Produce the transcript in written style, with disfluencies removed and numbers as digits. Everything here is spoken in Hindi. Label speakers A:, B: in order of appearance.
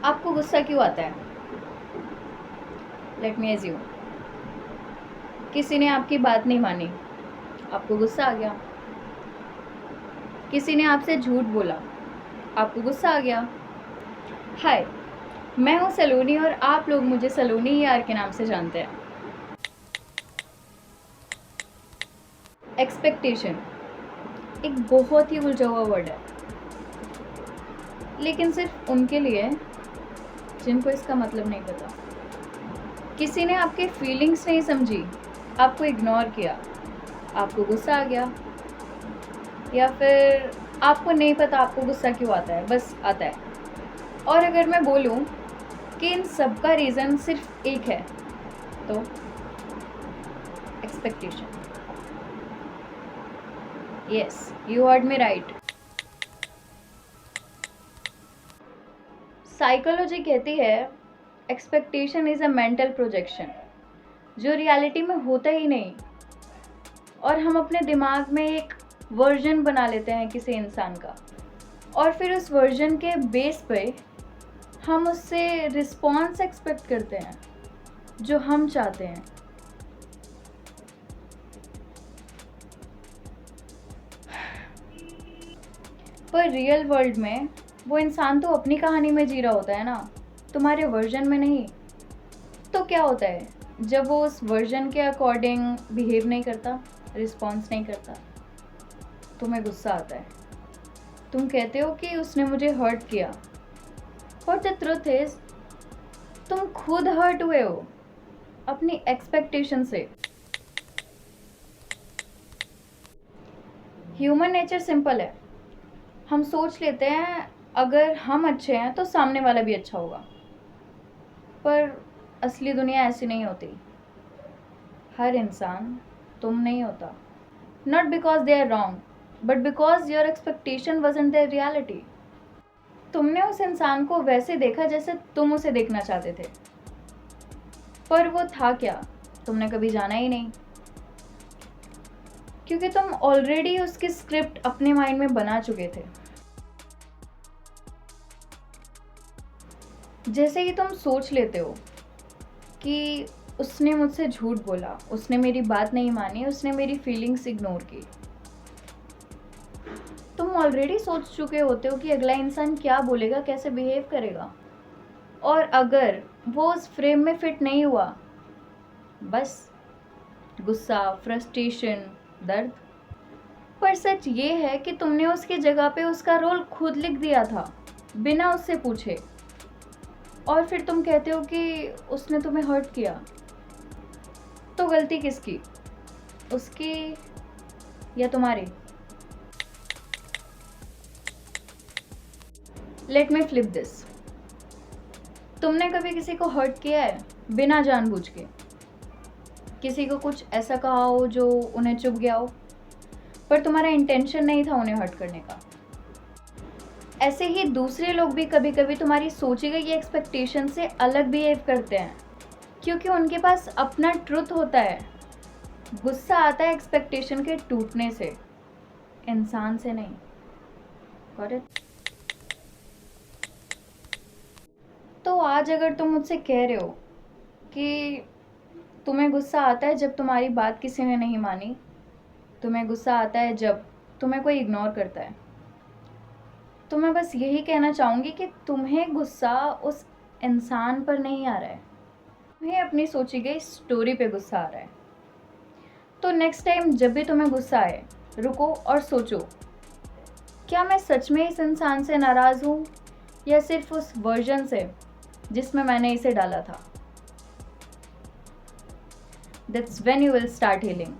A: आपको गुस्सा क्यों आता है? लेट मी एज्यूम, किसी ने आपकी बात नहीं मानी, आपको गुस्सा आ गया। किसी ने आपसे झूठ बोला, आपको गुस्सा आ गया। हाय, मैं हूँ सलोनी और आप लोग मुझे सलोनी यार के नाम से जानते हैं। एक्सपेक्टेशन एक बहुत ही उलझा हुआ वर्ड है, लेकिन सिर्फ उनके लिए जिनको इसका मतलब नहीं पता। किसी ने आपके फीलिंग्स नहीं समझी, आपको इग्नोर किया, आपको गुस्सा आ गया। या फिर आपको नहीं पता आपको गुस्सा क्यों आता है, बस आता है। और अगर मैं बोलूँ कि इन सब का रीज़न सिर्फ एक है, तो expectation. Yes, you heard me right. Psychology कहती है expectation is a mental projection, जो रियलिटी में होता ही नहीं, और हम अपने दिमाग में एक वर्जन बना लेते हैं किसी इंसान का, और फिर उस वर्जन के बेस पे हम उससे रिस्पॉन्स एक्सपेक्ट करते हैं जो हम चाहते हैं। पर रियल वर्ल्ड में वो इंसान तो अपनी कहानी में जी रहा होता है ना, तुम्हारे वर्जन में नहीं। तो क्या होता है जब वो उस वर्जन के अकॉर्डिंग बिहेव नहीं करता, रिस्पॉन्स नहीं करता? तुम्हें गुस्सा आता है, तुम कहते हो कि उसने मुझे हर्ट किया, और द ट्रुथ इज तुम खुद हर्ट हुए हो अपनी एक्सपेक्टेशन से। ह्यूमन नेचर सिंपल है, हम सोच लेते हैं अगर हम अच्छे हैं तो सामने वाला भी अच्छा होगा, पर असली दुनिया ऐसी नहीं होती। हर इंसान तुम नहीं होता, not because they are wrong but because your expectation wasn't their reality. तुमने उस इंसान को वैसे देखा जैसे तुम उसे देखना चाहते थे, पर वो था क्या तुमने कभी जाना ही नहीं, क्योंकि तुम ऑलरेडी उसकी स्क्रिप्ट अपने माइंड में बना चुके थे। जैसे ही तुम सोच लेते हो कि उसने मुझसे झूठ बोला, उसने मेरी बात नहीं मानी, उसने मेरी फीलिंग्स इग्नोर की, तुम ऑलरेडी सोच चुके होते हो कि अगला इंसान क्या बोलेगा, कैसे बिहेव करेगा, और अगर वो उस फ्रेम में फिट नहीं हुआ, बस गुस्सा, फ्रस्ट्रेशन, दर्द। पर सच ये है कि तुमने उसकी जगह पे उसका रोल खुद लिख दिया था बिना उससे पूछे, और फिर तुम कहते हो कि उसने तुम्हें हर्ट किया। तो गलती किसकी, उसकी या तुम्हारी? Let me flip this. तुमने कभी किसी को हर्ट किया है बिना जानबूझ के? किसी को कुछ ऐसा कहा हो जो उन्हें चुभ गया हो, पर तुम्हारा इंटेंशन नहीं था उन्हें हर्ट करने का? ऐसे ही दूसरे लोग भी कभी कभी तुम्हारी सोची गई एक्सपेक्टेशन से अलग बिहेव करते हैं, क्योंकि उनके पास अपना ट्रुथ होता है। गुस्सा आता है एक्सपेक्टेशन के टूटने से, इंसान से नहीं। Got it? तो आज अगर तुम मुझसे कह रहे हो कि तुम्हें गुस्सा आता है जब तुम्हारी बात किसी ने नहीं मानी, तुम्हें गुस्सा आता है जब तुम्हें कोई इग्नोर करता है, तो मैं बस यही कहना चाहूँगी कि तुम्हें गुस्सा उस इंसान पर नहीं आ रहा है, तुम्हें अपनी सोची गई स्टोरी पे गुस्सा आ रहा है। तो नेक्स्ट टाइम जब भी तुम्हें गुस्सा आए, रुको और सोचो, क्या मैं सच में इस इंसान से नाराज़ हूँ या सिर्फ उस वर्जन से जिसमें मैंने इसे डाला था? That's when you will start healing.